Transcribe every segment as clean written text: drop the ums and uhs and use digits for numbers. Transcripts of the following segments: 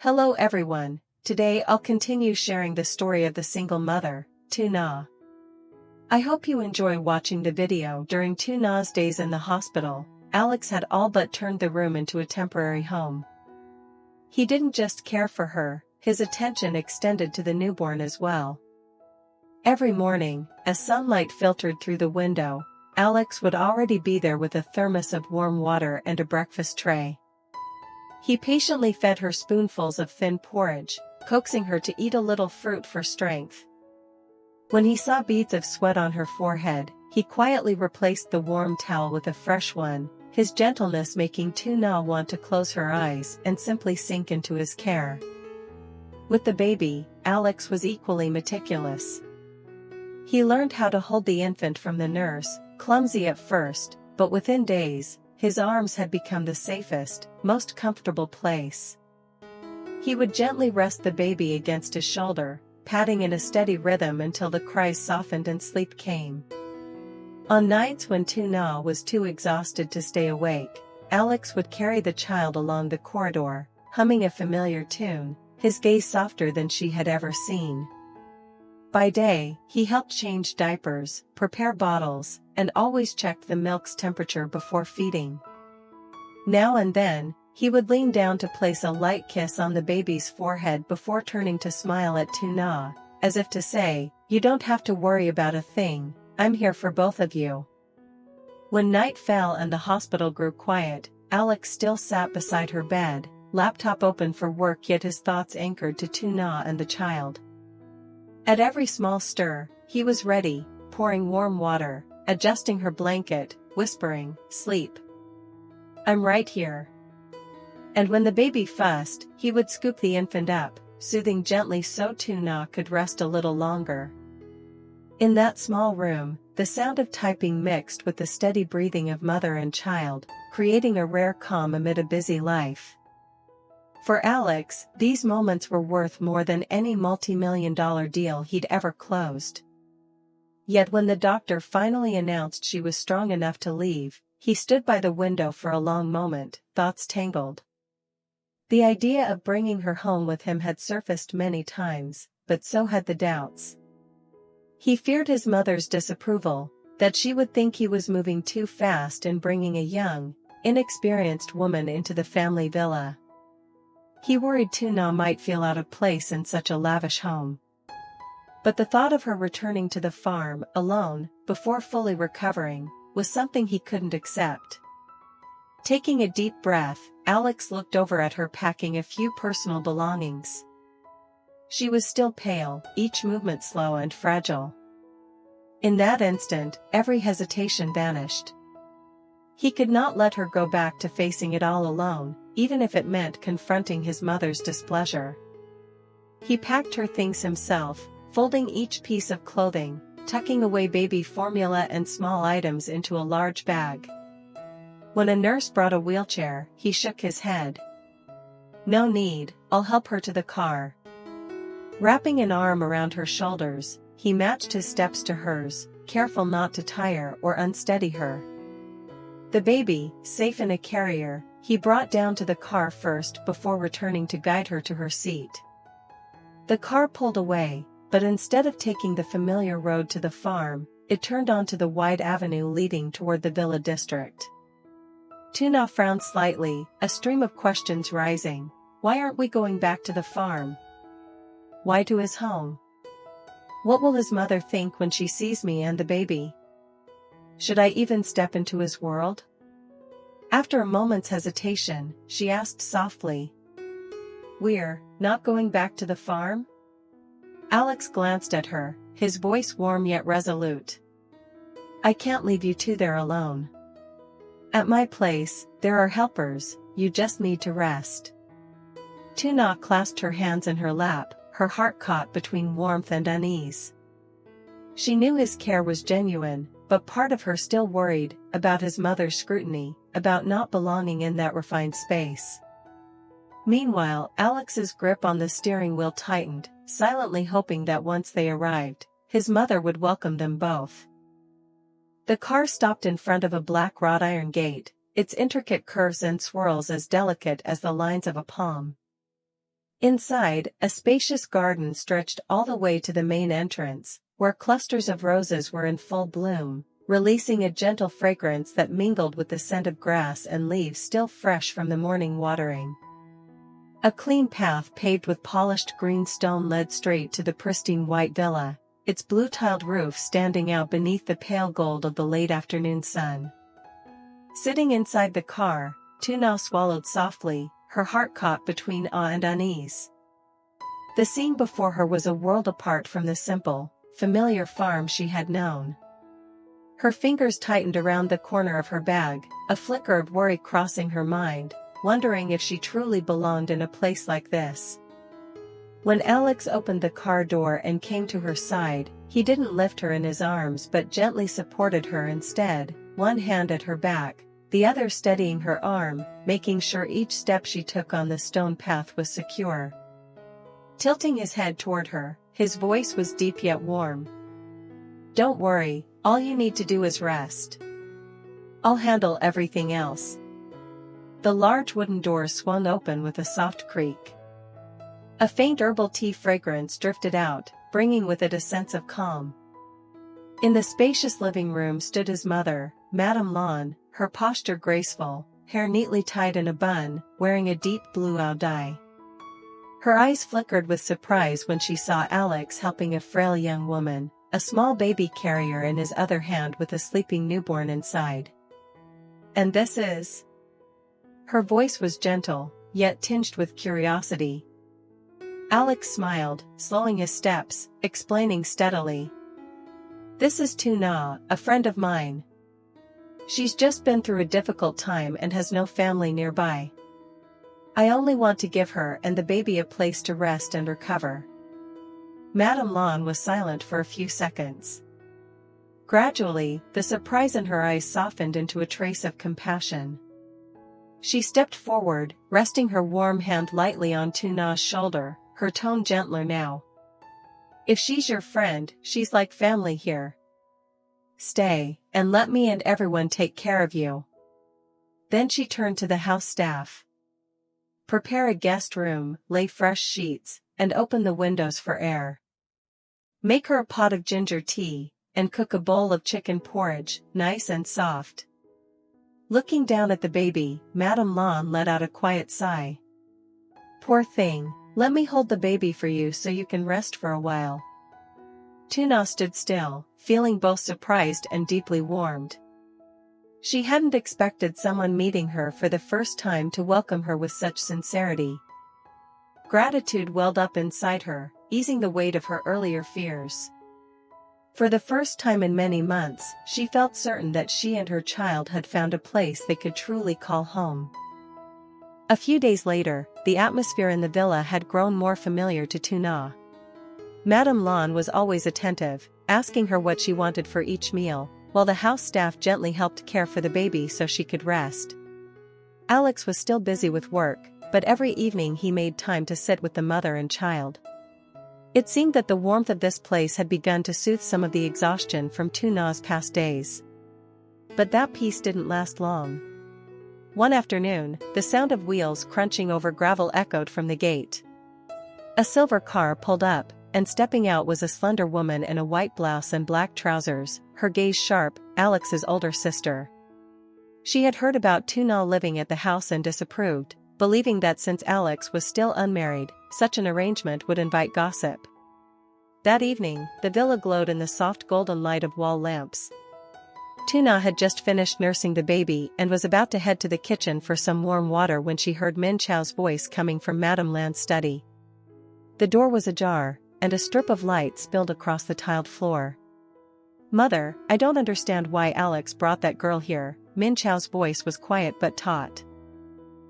Hello everyone, today I'll continue sharing the story of the single mother, Tuna. I hope you enjoy watching the video. During Tuna's days in the hospital, Alex had all but turned the room into a temporary home. He didn't just care for her, his attention extended to the newborn as well. Every morning, as sunlight filtered through the window, Alex would already be there with a thermos of warm water and a breakfast tray. He patiently fed her spoonfuls of thin porridge, coaxing her to eat a little fruit for strength. When he saw beads of sweat on her forehead, he quietly replaced the warm towel with a fresh one, his gentleness making Tuna want to close her eyes and simply sink into his care. With the baby, Alex was equally meticulous. He learned how to hold the infant from the nurse, clumsy at first, but within days, his arms had become the safest, most comfortable place. He would gently rest the baby against his shoulder, patting in a steady rhythm until the cries softened and sleep came. On nights when Tuna was too exhausted to stay awake, Alex would carry the child along the corridor, humming a familiar tune, his gaze softer than she had ever seen. By day, he helped change diapers, prepare bottles, and always checked the milk's temperature before feeding. Now and then, he would lean down to place a light kiss on the baby's forehead before turning to smile at Tuna, as if to say, "You don't have to worry about a thing, I'm here for both of you." When night fell and the hospital grew quiet, Alex still sat beside her bed, laptop open for work, yet his thoughts anchored to Tuna and the child. At every small stir, he was ready, pouring warm water, adjusting her blanket, whispering, "Sleep. I'm right here." And when the baby fussed, he would scoop the infant up, soothing gently so Tuna could rest a little longer. In that small room, the sound of typing mixed with the steady breathing of mother and child, creating a rare calm amid a busy life. For Alex, these moments were worth more than any multi-million-dollar deal he'd ever closed. Yet when the doctor finally announced she was strong enough to leave, he stood by the window for a long moment, thoughts tangled. The idea of bringing her home with him had surfaced many times, but so had the doubts. He feared his mother's disapproval, that she would think he was moving too fast in bringing a young, inexperienced woman into the family villa. He worried Tuna might feel out of place in such a lavish home. But the thought of her returning to the farm, alone, before fully recovering, was something he couldn't accept. Taking a deep breath, Alex looked over at her packing a few personal belongings. She was still pale, each movement slow and fragile. In that instant, every hesitation vanished. He could not let her go back to facing it all alone, even if it meant confronting his mother's displeasure. He packed her things himself, folding each piece of clothing, tucking away baby formula and small items into a large bag. When a nurse brought a wheelchair, he shook his head. "No need, I'll help her to the car." Wrapping an arm around her shoulders, he matched his steps to hers, careful not to tire or unsteady her. The baby, safe in a carrier, he brought down to the car first before returning to guide her to her seat. The car pulled away, but instead of taking the familiar road to the farm, it turned onto the wide avenue leading toward the villa district. Tuna frowned slightly, a stream of questions rising. Why aren't we going back to the farm? Why to his home? What will his mother think when she sees me and the baby? Should I even step into his world? After a moment's hesitation, she asked softly, "We're not going back to the farm?" Alex glanced at her, his voice warm yet resolute. "I can't leave you two there alone. At my place, there are helpers, you just need to rest." Tuna clasped her hands in her lap, her heart caught between warmth and unease. She knew his care was genuine, but part of her still worried about his mother's scrutiny, about not belonging in that refined space. Meanwhile, Alex's grip on the steering wheel tightened, silently hoping that once they arrived, his mother would welcome them both. The car stopped in front of a black wrought iron gate, its intricate curves and swirls as delicate as the lines of a palm. Inside, a spacious garden stretched all the way to the main entrance, where clusters of roses were in full bloom, releasing a gentle fragrance that mingled with the scent of grass and leaves still fresh from the morning watering. A clean path paved with polished green stone led straight to the pristine white villa, its blue-tiled roof standing out beneath the pale gold of the late afternoon sun. Sitting inside the car, Tuna swallowed softly, her heart caught between awe and unease. The scene before her was a world apart from the simple, familiar farm she had known. Her fingers tightened around the corner of her bag, a flicker of worry crossing her mind, wondering if she truly belonged in a place like this. When Alex opened the car door and came to her side, he didn't lift her in his arms but gently supported her instead, one hand at her back, the other steadying her arm, making sure each step she took on the stone path was secure. Tilting his head toward her, his voice was deep yet warm. "Don't worry, all you need to do is rest. I'll handle everything else." The large wooden door swung open with a soft creak. A faint herbal tea fragrance drifted out, bringing with it a sense of calm. In the spacious living room stood his mother, Madame Lawn, her posture graceful, hair neatly tied in a bun, wearing a deep blue dye. Her eyes flickered with surprise when she saw Alex helping a frail young woman, a small baby carrier in his other hand with a sleeping newborn inside. "And this is?" Her voice was gentle, yet tinged with curiosity. Alex smiled, slowing his steps, explaining steadily. "This is Tuna, a friend of mine. She's just been through a difficult time and has no family nearby. I only want to give her and the baby a place to rest and recover." Madame Lawn was silent for a few seconds. Gradually, the surprise in her eyes softened into a trace of compassion. She stepped forward, resting her warm hand lightly on Tuna's shoulder, her tone gentler now. "If she's your friend, she's like family here. Stay, and let me and everyone take care of you." Then she turned to the house staff. "Prepare a guest room, lay fresh sheets, and open the windows for air. Make her a pot of ginger tea, and cook a bowl of chicken porridge, nice and soft." Looking down at the baby, Madame Lawn let out a quiet sigh. "Poor thing, let me hold the baby for you so you can rest for a while." Tuna stood still, feeling both surprised and deeply warmed. She hadn't expected someone meeting her for the first time to welcome her with such sincerity. Gratitude welled up inside her, easing the weight of her earlier fears. For the first time in many months, she felt certain that she and her child had found a place they could truly call home. A few days later, the atmosphere in the villa had grown more familiar to Tuna. Madame Lawn was always attentive, asking her what she wanted for each meal, while the house staff gently helped care for the baby so she could rest. Alex was still busy with work, but every evening he made time to sit with the mother and child. It seemed that the warmth of this place had begun to soothe some of the exhaustion from Tuna's past days. But that peace didn't last long. One afternoon, the sound of wheels crunching over gravel echoed from the gate. A silver car pulled up, and stepping out was a slender woman in a white blouse and black trousers, her gaze sharp, Alex's older sister. She had heard about Tuna living at the house and disapproved, believing that since Alex was still unmarried, such an arrangement would invite gossip. That evening, the villa glowed in the soft golden light of wall lamps. Tuna had just finished nursing the baby and was about to head to the kitchen for some warm water when she heard Min Chao's voice coming from Madame Lan's study. The door was ajar, and a strip of light spilled across the tiled floor. "Mother, I don't understand why Alex brought that girl here." Min Chao's voice was quiet but taut.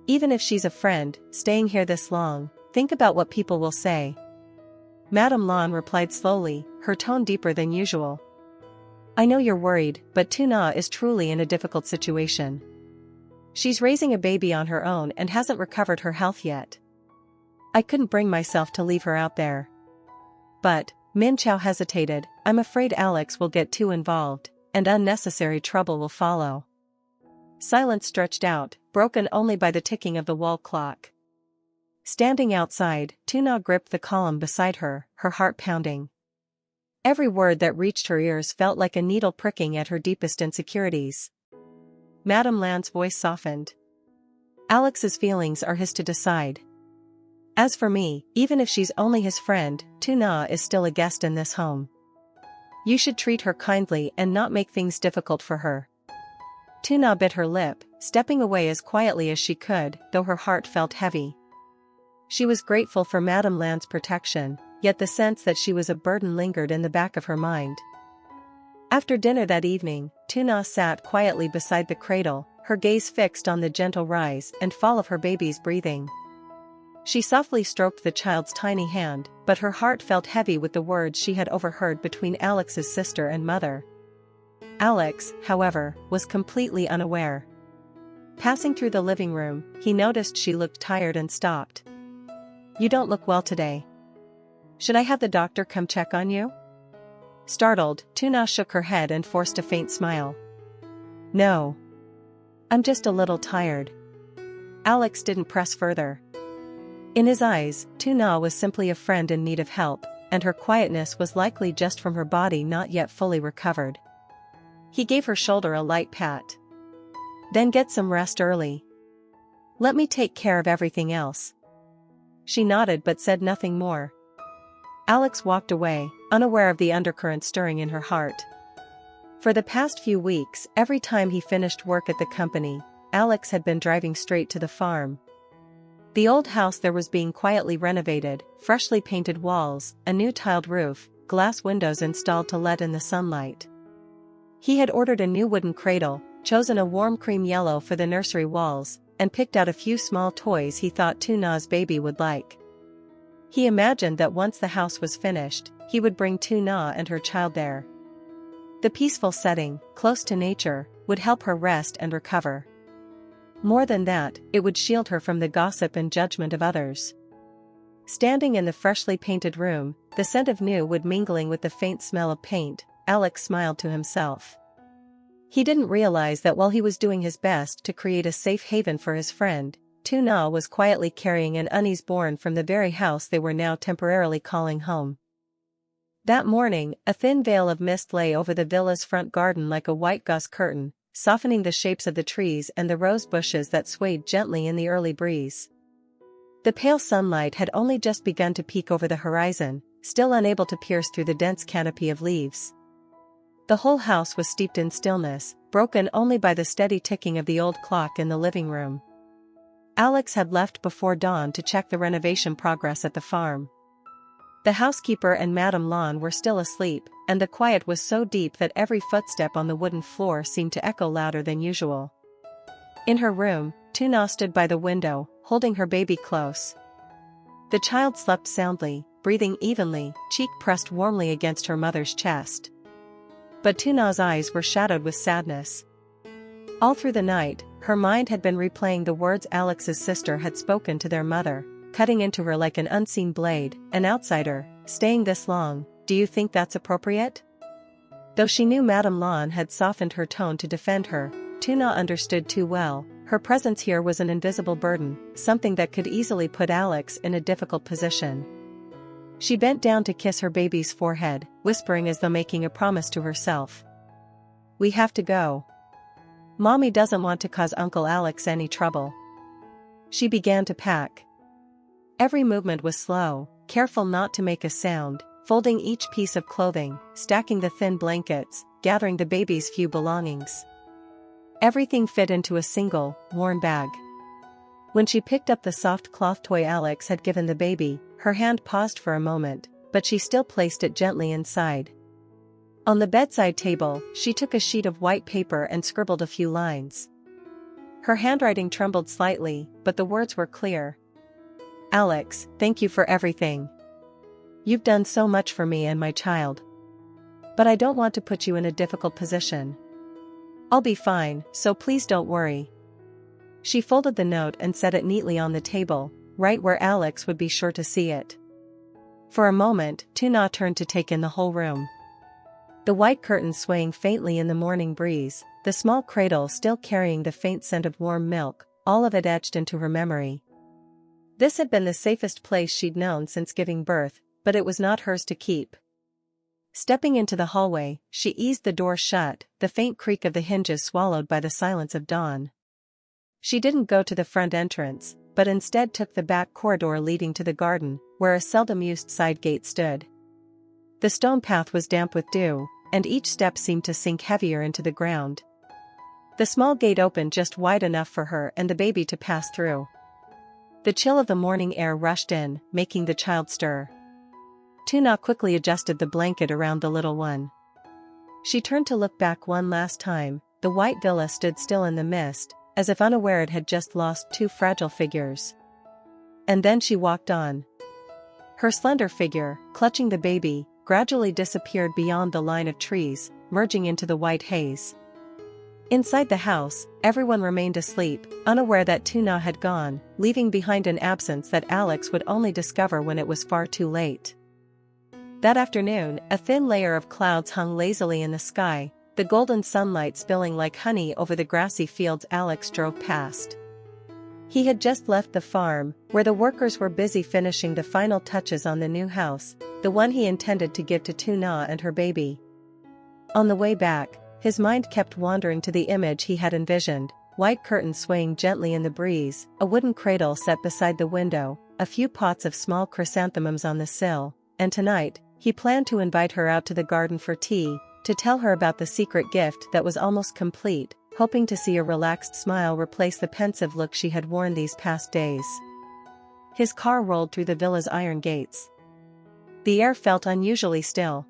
"Even if she's a friend, staying here this long, think about what people will say." Madame Lawn replied slowly, her tone deeper than usual. "I know you're worried, but Tuna is truly in a difficult situation. She's raising a baby on her own and hasn't recovered her health yet. I couldn't bring myself to leave her out there. But," Min Chao hesitated, "I'm afraid Alex will get too involved, and unnecessary trouble will follow." Silence stretched out, broken only by the ticking of the wall clock. Standing outside, Tuna gripped the column beside her, her heart pounding. Every word that reached her ears felt like a needle pricking at her deepest insecurities. Madame Land's voice softened. Alex's feelings are his to decide. As for me, even if she's only his friend, Tuna is still a guest in this home. You should treat her kindly and not make things difficult for her. Tuna bit her lip, stepping away as quietly as she could, though her heart felt heavy. She was grateful for Madame Land's protection, yet the sense that she was a burden lingered in the back of her mind. After dinner that evening, Tuna sat quietly beside the cradle, her gaze fixed on the gentle rise and fall of her baby's breathing. She softly stroked the child's tiny hand, but her heart felt heavy with the words she had overheard between Alex's sister and mother. Alex, however, was completely unaware. Passing through the living room, he noticed she looked tired and stopped. "You don't look well today. Should I have the doctor come check on you?" Startled, Tuna shook her head and forced a faint smile. "No. I'm just a little tired." Alex didn't press further. In his eyes, Tuna was simply a friend in need of help, and her quietness was likely just from her body not yet fully recovered. He gave her shoulder a light pat. "Then get some rest early. Let me take care of everything else." She nodded but said nothing more. Alex walked away, unaware of the undercurrent stirring in her heart. For the past few weeks, every time he finished work at the company, Alex had been driving straight to the farm. The old house there was being quietly renovated, freshly painted walls, a new tiled roof, glass windows installed to let in the sunlight. He had ordered a new wooden cradle, chosen a warm cream yellow for the nursery walls, and picked out a few small toys he thought Tuna's baby would like. He imagined that once the house was finished, he would bring Tuna and her child there. The peaceful setting, close to nature, would help her rest and recover. More than that, it would shield her from the gossip and judgment of others. Standing in the freshly painted room, the scent of new wood mingling with the faint smell of paint, Alex smiled to himself. He didn't realize that while he was doing his best to create a safe haven for his friend, Tuna was quietly carrying an unease born from the very house they were now temporarily calling home. That morning, a thin veil of mist lay over the villa's front garden like a white gauze curtain, softening the shapes of the trees and the rose bushes that swayed gently in the early breeze. The pale sunlight had only just begun to peek over the horizon, still unable to pierce through the dense canopy of leaves. The whole house was steeped in stillness, broken only by the steady ticking of the old clock in the living room. Alex had left before dawn to check the renovation progress at the farm. The housekeeper and Madame Lawn were still asleep, and the quiet was so deep that every footstep on the wooden floor seemed to echo louder than usual. In her room, Tuna stood by the window, holding her baby close. The child slept soundly, breathing evenly, cheek pressed warmly against her mother's chest. But Tuna's eyes were shadowed with sadness. All through the night, her mind had been replaying the words Alex's sister had spoken to their mother, cutting into her like an unseen blade. "An outsider, staying this long, do you think that's appropriate?" Though she knew Madame Lawn had softened her tone to defend her, Tuna understood too well, her presence here was an invisible burden, something that could easily put Alex in a difficult position. She bent down to kiss her baby's forehead, whispering as though making a promise to herself. "We have to go. Mommy doesn't want to cause Uncle Alex any trouble." She began to pack. Every movement was slow, careful not to make a sound, folding each piece of clothing, stacking the thin blankets, gathering the baby's few belongings. Everything fit into a single, worn bag. When she picked up the soft cloth toy Alex had given the baby, her hand paused for a moment, but she still placed it gently inside. On the bedside table, she took a sheet of white paper and scribbled a few lines. Her handwriting trembled slightly, but the words were clear. "Alex, thank you for everything. You've done so much for me and my child. But I don't want to put you in a difficult position. I'll be fine, so please don't worry." She folded the note and set it neatly on the table, right where Alex would be sure to see it. For a moment, Tuna turned to take in the whole room. The white curtains swaying faintly in the morning breeze, the small cradle still carrying the faint scent of warm milk, all of it etched into her memory. This had been the safest place she'd known since giving birth, but it was not hers to keep. Stepping into the hallway, she eased the door shut, the faint creak of the hinges swallowed by the silence of dawn. She didn't go to the front entrance, but instead took the back corridor leading to the garden, where a seldom-used side gate stood. The stone path was damp with dew, and each step seemed to sink heavier into the ground. The small gate opened just wide enough for her and the baby to pass through. The chill of the morning air rushed in, making the child stir. Tuna quickly adjusted the blanket around the little one. She turned to look back one last time. The white villa stood still in the mist, as if unaware it had just lost two fragile figures. And then she walked on. Her slender figure, clutching the baby, gradually disappeared beyond the line of trees, merging into the white haze. Inside the house, everyone remained asleep, unaware that Tuna had gone, leaving behind an absence that Alex would only discover when it was far too late. That afternoon, a thin layer of clouds hung lazily in the sky, the golden sunlight spilling like honey over the grassy fields Alex drove past. He had just left the farm, where the workers were busy finishing the final touches on the new house, the one he intended to give to Tuna and her baby. On the way back, his mind kept wandering to the image he had envisioned: white curtains swaying gently in the breeze, a wooden cradle set beside the window, a few pots of small chrysanthemums on the sill, and tonight, he planned to invite her out to the garden for tea, to tell her about the secret gift that was almost complete, hoping to see a relaxed smile replace the pensive look she had worn these past days. His car rolled through the villa's iron gates. The air felt unusually still.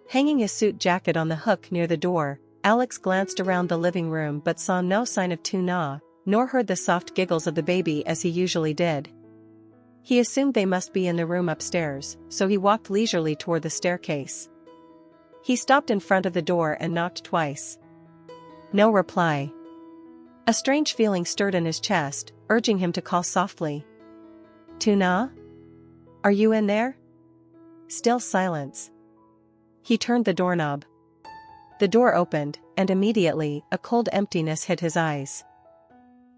Hanging his suit jacket on the hook near the door, Alex glanced around the living room but saw no sign of Tuna, nor heard the soft giggles of the baby as he usually did. He assumed they must be in the room upstairs, so he walked leisurely toward the staircase. He stopped in front of the door and knocked twice. No reply. A strange feeling stirred in his chest, urging him to call softly. "Tuna? Are you in there?" Still silence. He turned the doorknob. The door opened, and immediately, a cold emptiness hit his eyes.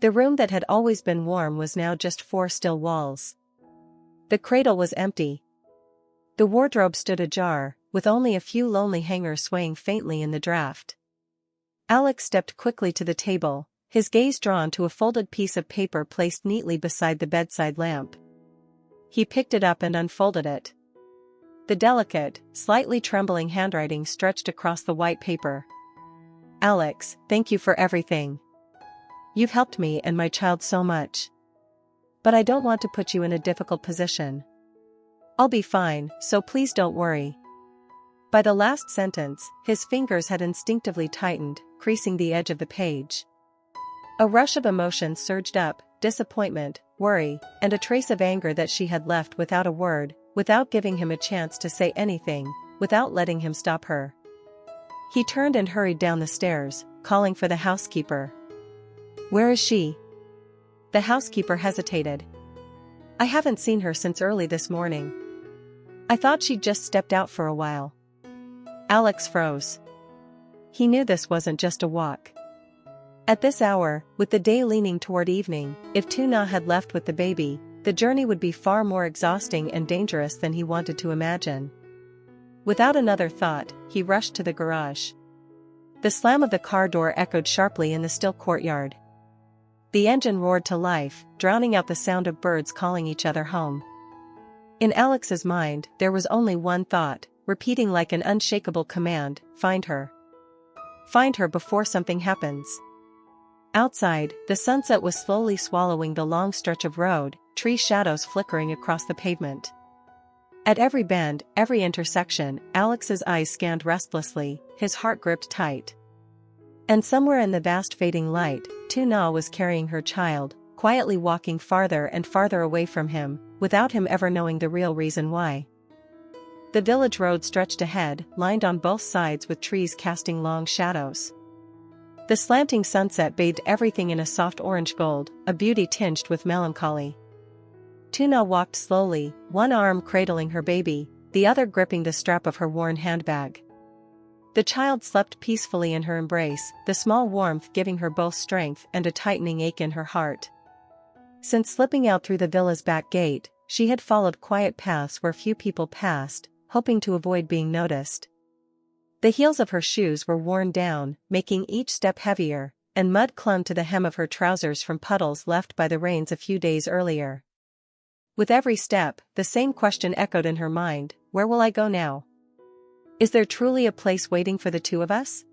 The room that had always been warm was now just four still walls. The cradle was empty. The wardrobe stood ajar, with only a few lonely hangers swaying faintly in the draft. Alex stepped quickly to the table, his gaze drawn to a folded piece of paper placed neatly beside the bedside lamp. He picked it up and unfolded it. The delicate, slightly trembling handwriting stretched across the white paper. "Alex, thank you for everything. You've helped me and my child so much. But I don't want to put you in a difficult position. I'll be fine, so please don't worry." By the last sentence, his fingers had instinctively tightened, creasing the edge of the page. A rush of emotion surged up: disappointment, worry, and a trace of anger that she had left without a word, without giving him a chance to say anything, without letting him stop her. He turned and hurried down the stairs, calling for the housekeeper. "Where is she?" The housekeeper hesitated. "I haven't seen her since early this morning. I thought she'd just stepped out for a while." Alex froze. He knew this wasn't just a walk. At this hour, with the day leaning toward evening, if Tuna had left with the baby, the journey would be far more exhausting and dangerous than he wanted to imagine. Without another thought, he rushed to the garage. The slam of the car door echoed sharply in the still courtyard. The engine roared to life, drowning out the sound of birds calling each other home. In Alex's mind, there was only one thought, repeating like an unshakable command: find her. Find her before something happens. Outside, the sunset was slowly swallowing the long stretch of road, tree shadows flickering across the pavement. At every bend, every intersection, Alex's eyes scanned restlessly, his heart gripped tight. And somewhere in the vast fading light, Tuna was carrying her child, quietly walking farther and farther away from him, without him ever knowing the real reason why. The village road stretched ahead, lined on both sides with trees casting long shadows. The slanting sunset bathed everything in a soft orange gold, a beauty tinged with melancholy. Tuna walked slowly, one arm cradling her baby, the other gripping the strap of her worn handbag. The child slept peacefully in her embrace, the small warmth giving her both strength and a tightening ache in her heart. Since slipping out through the villa's back gate, she had followed quiet paths where few people passed, hoping to avoid being noticed. The heels of her shoes were worn down, making each step heavier, and mud clung to the hem of her trousers from puddles left by the rains a few days earlier. With every step, the same question echoed in her mind: where will I go now? Is there truly a place waiting for the two of us?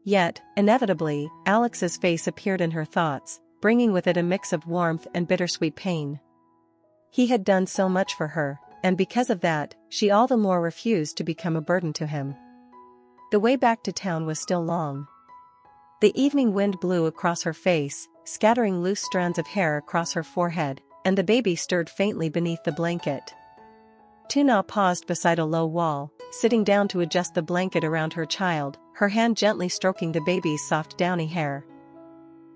Yet, inevitably, Alex's face appeared in her thoughts, bringing with it a mix of warmth and bittersweet pain. He had done so much for her, and because of that, she all the more refused to become a burden to him. The way back to town was still long. The evening wind blew across her face, scattering loose strands of hair across her forehead, and the baby stirred faintly beneath the blanket. Tuna paused beside a low wall, sitting down to adjust the blanket around her child, her hand gently stroking the baby's soft downy hair.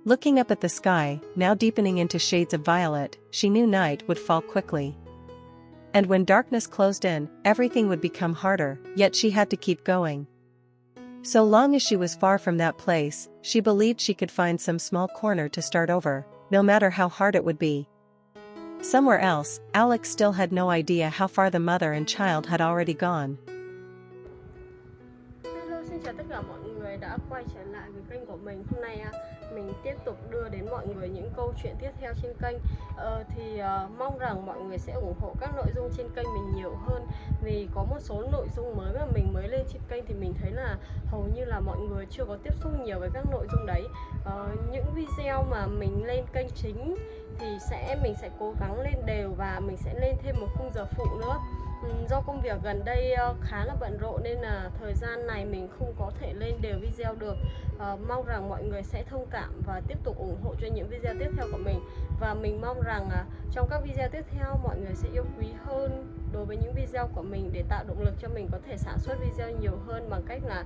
Looking up at the sky, now deepening into shades of violet, she knew night would fall quickly. And when darkness closed in, everything would become harder, yet she had to keep going. So long as she was far from that place, she believed she could find some small corner to start over, no matter how hard it would be. Somewhere else, Alex still had no idea how far the mother and child had already gone. Hello, xin chào tất cả mọi người đã quay trở lại với kênh của mình. Hôm nay mình tiếp tục đưa đến mọi người những câu chuyện tiếp theo trên kênh. Mong rằng mọi người sẽ ủng hộ các nội dung trên kênh mình nhiều hơn. Vì có một số nội dung mới mà mình mới lên trên kênh thì mình thấy là hầu như là mọi người chưa có tiếp xúc nhiều với các nội dung đấy. Những video mà mình lên kênh chính thì mình sẽ cố gắng lên đều và mình sẽ lên thêm một khung giờ phụ nữa. Do công việc gần đây khá là bận rộn nên là thời gian này mình không có thể lên đều video được. Mong rằng mọi người sẽ thông cảm và tiếp tục ủng hộ cho những video tiếp theo của mình. Và mình mong rằng trong các video tiếp theo mọi người sẽ yêu quý hơn đối với những video của mình để tạo động lực cho mình có thể sản xuất video nhiều hơn bằng cách là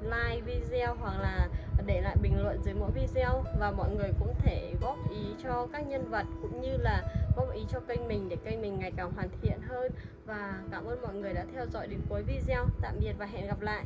like video hoặc là để lại bình luận dưới mỗi video. Và mọi người cũng thể góp ý cho các nhân vật cũng như là góp ý cho kênh mình để kênh mình ngày càng hoàn thiện hơn. Và cảm ơn mọi người đã theo dõi đến cuối video. Tạm biệt và hẹn gặp lại.